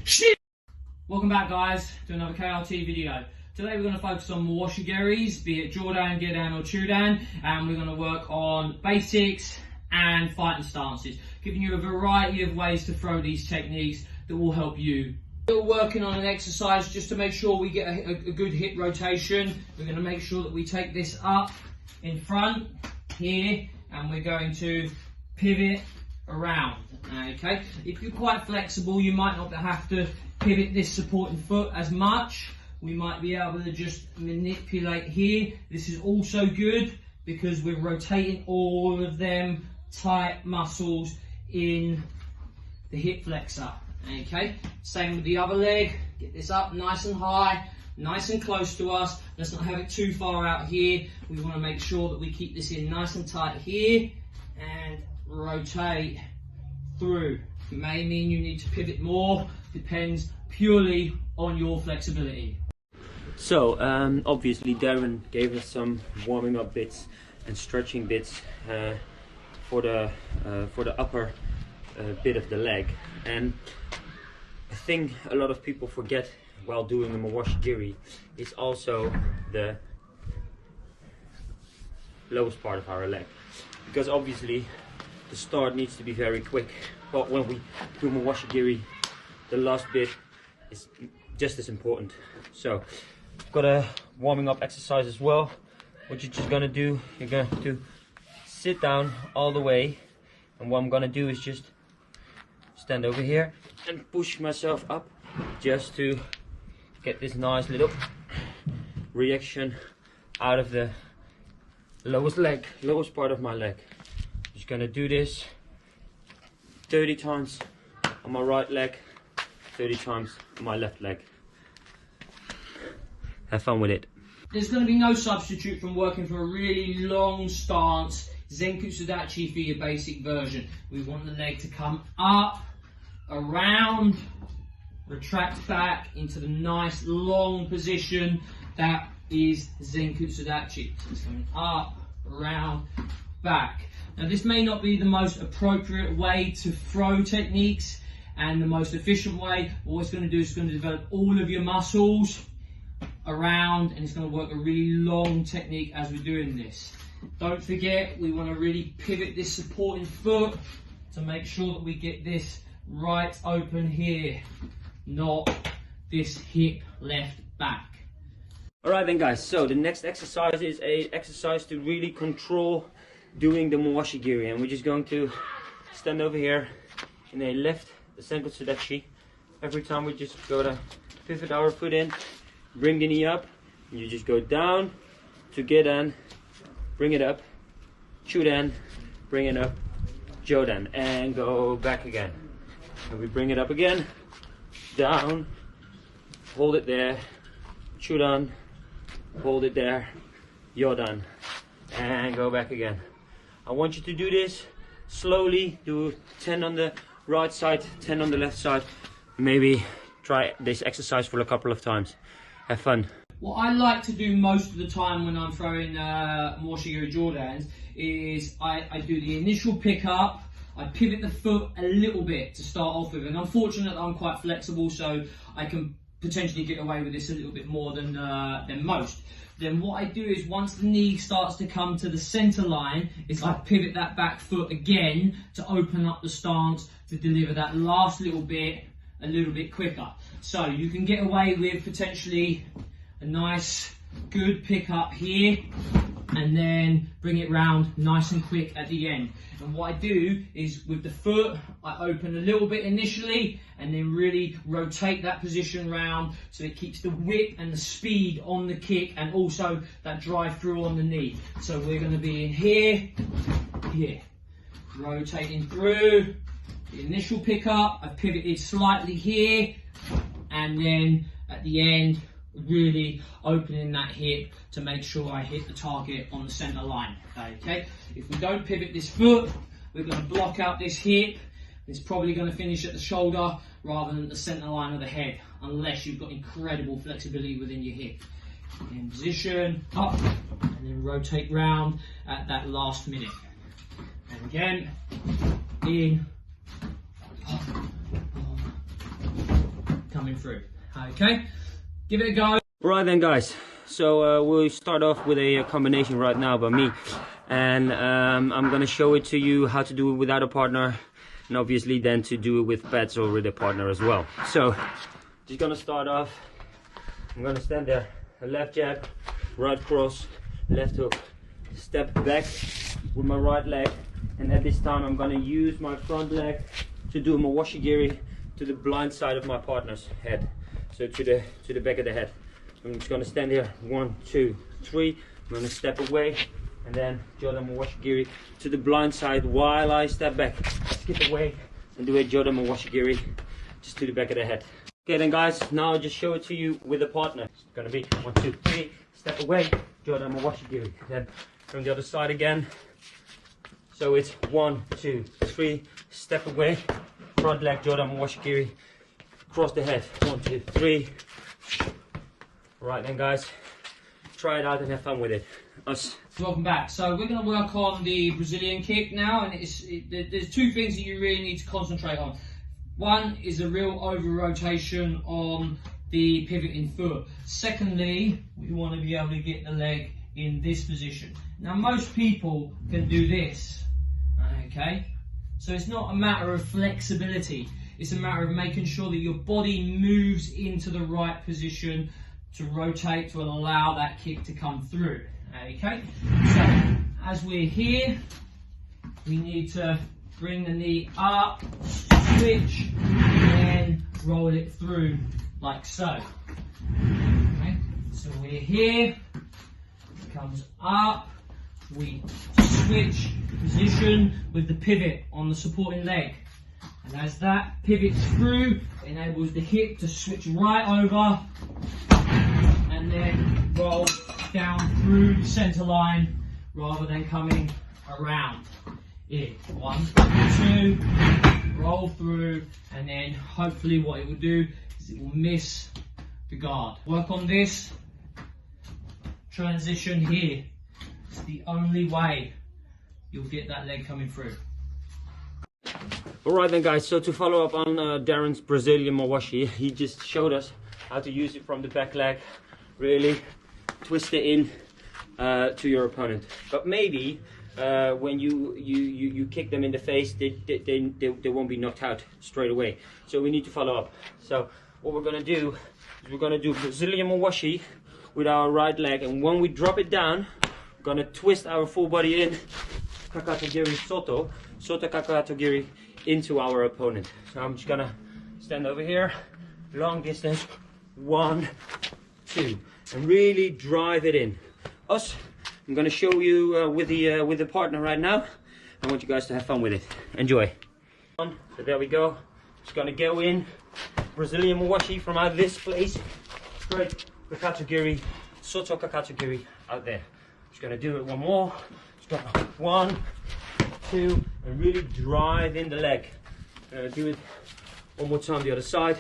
Shit! Welcome back, guys, to another KRT video. Today we're going to focus on Mwashigeris, be it Jordan, Gedan or Chudan, and we're going to work on basics and fighting stances, giving you a variety of ways to throw these techniques that will help you. Still working on an exercise just to make sure we get a good hip rotation. We're going to make sure that we take this up in front here, and we're going to pivot around. Okay, if you're quite flexible, you might not have to pivot this supporting foot as much. We might be able to just manipulate here. This is also good because we're rotating all of them tight muscles in the hip flexor. Okay, same with the other leg. Get this up nice and high, nice and close to us. Let's not have it too far out here. We want to make sure that we keep this in nice and tight here and rotate through. It may mean you need to pivot more, depends purely on your flexibility. So obviously Darren gave us some warming up bits and stretching bits for the upper bit of the leg, and I think a lot of people forget while doing the Mwashigiri is also the lowest part of our leg, because obviously the start needs to be very quick, but when we do Mwashigiri, the last bit is just as important. So I've got a warming up exercise as well. What you're just gonna do, you're going to sit down all the way, and what I'm gonna do is just stand over here and push myself up just to get this nice little reaction out of the lowest part of my leg. Just gonna do this 30 times on my right leg, 30 times on my left leg. Have fun with it. There's going to be no substitute from working for a really long stance Zenkutsudachi for your basic version. We want the leg to come up, around, retract back into the nice long position that is Zenkutsudachi. So it's coming up, around, back. Now this may not be the most appropriate way to throw techniques and the most efficient way. What it's going to do is it's going to develop all of your muscles around, and it's going to work a really long technique as we're doing this. Don't forget, we want to really pivot this supporting foot to make sure that we get this right open here, not this hip left back. Alright then guys, so the next exercise is a exercise to really control doing the Mwashigiri, and we're just going to stand over here in a left Zenkutsudachi. Every time we just go to pivot our foot in, bring the knee up, and you just go down to Gedan, bring it up, Chudan, bring it up, Jodan, and go back again. And we bring it up again, down, hold it there, Chudan, hold it there, Jodan, and go back again. I want you to do this slowly, do 10 on the right side, 10 on the left side. Maybe try this exercise for a couple of times. Have fun. What I like to do most of the time when I'm throwing Mwashigiri Jordans is I do the initial pick up, I pivot the foot a little bit to start off with, and I'm fortunate that I'm quite flexible, so I can potentially get away with this a little bit more than most. Then what I do is once the knee starts to come to the center line, is I pivot that back foot again to open up the stance to deliver that last little bit a little bit quicker. So you can get away with potentially a nice good pick up here and then bring it round nice and quick at the end. And what I do is with the foot, I open a little bit initially and then really rotate that position round so it keeps the whip and the speed on the kick and also that drive through on the knee. So we're going to be in here, here, rotating through. The initial pick up, I've pivoted slightly here, and then at the end, really opening that hip to make sure I hit the target on the center line. Okay, if we don't pivot this foot, we're going to block out this hip. It's probably going to finish at the shoulder rather than the center line of the head, unless you've got incredible flexibility within your hip. In position, up, and then rotate round at that last minute. And again, in, up, coming through. Okay, give it a go. Right then, guys, so we'll start off with a combination right now by me, and I'm gonna show it to you how to do it without a partner, and obviously then to do it with pads or with a partner as well. So just gonna start off. I'm gonna stand there, a left jab, right cross, left hook, step back with my right leg, and at this time I'm gonna use my front leg to do my washigiri to the blind side of my partner's head, so to the back of the head. I'm just gonna stand here, 1, 2, 3. I'm gonna step away and then Jordan washigiri to the blind side while I step back, skip away and do a Jordan washigiri just to the back of the head. Okay then, guys, now I'll just show it to you with a partner. It's gonna be 1, 2, 3, step away, Jordan washigiri. Then from the other side again. So it's 1, 2, 3, step away, front leg Jordan washigiri, cross the head, 1, 2, 3. Right then, guys, try it out and have fun with it. Us. Welcome back. So we're going to work on the Brazilian kick now, and there's two things that you really need to concentrate on. One is a real over rotation on the pivoting foot. Secondly, we want to be able to get the leg in this position. Now most people can do this, okay? So it's not a matter of flexibility, it's a matter of making sure that your body moves into the right position to rotate, to allow that kick to come through, okay? So as we're here, we need to bring the knee up, switch, and roll it through like so. Okay? So we're here, it comes up, we switch position with the pivot on the supporting leg. And as that pivots through, it enables the hip to switch right over and then roll down through the center line rather than coming around it. 1, 2, roll through, and then hopefully what it will do is it will miss the guard. Work on this transition here. It's the only way you'll get that leg coming through. Alright then, guys, so to follow up on Darren's Brazilian mawashi, he just showed us how to use it from the back leg, really twist it in to your opponent. But maybe when you kick them in the face, they won't be knocked out straight away. So we need to follow up. So what we're going to do is we're going to do Brazilian mawashi with our right leg, and when we drop it down, we're going to twist our full body in, kakatogiri soto kakatogiri, into our opponent. So I'm just gonna stand over here, long distance, 1, 2, and really drive it in. I'm gonna show you with the partner right now. I want you guys to have fun with it. Enjoy. So there we go. Just gonna go in, Brazilian mawashi from out this place, straight kakatogiri, soto kakatogiri out there. Just gonna do it one more. Just gonna 1, 2, and really drive in the leg. Do it one more time the other side.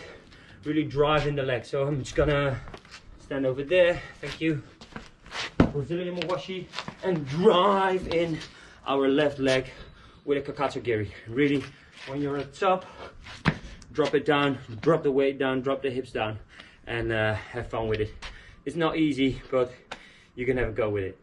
Really drive in the leg. So I'm just gonna stand over there. Thank you. Brazilian mawashi, and drive in our left leg with a kakatogiri. Really, when you're at the top, drop it down, drop the weight down, drop the hips down, and have fun with it. It's not easy, but you can have a go with it.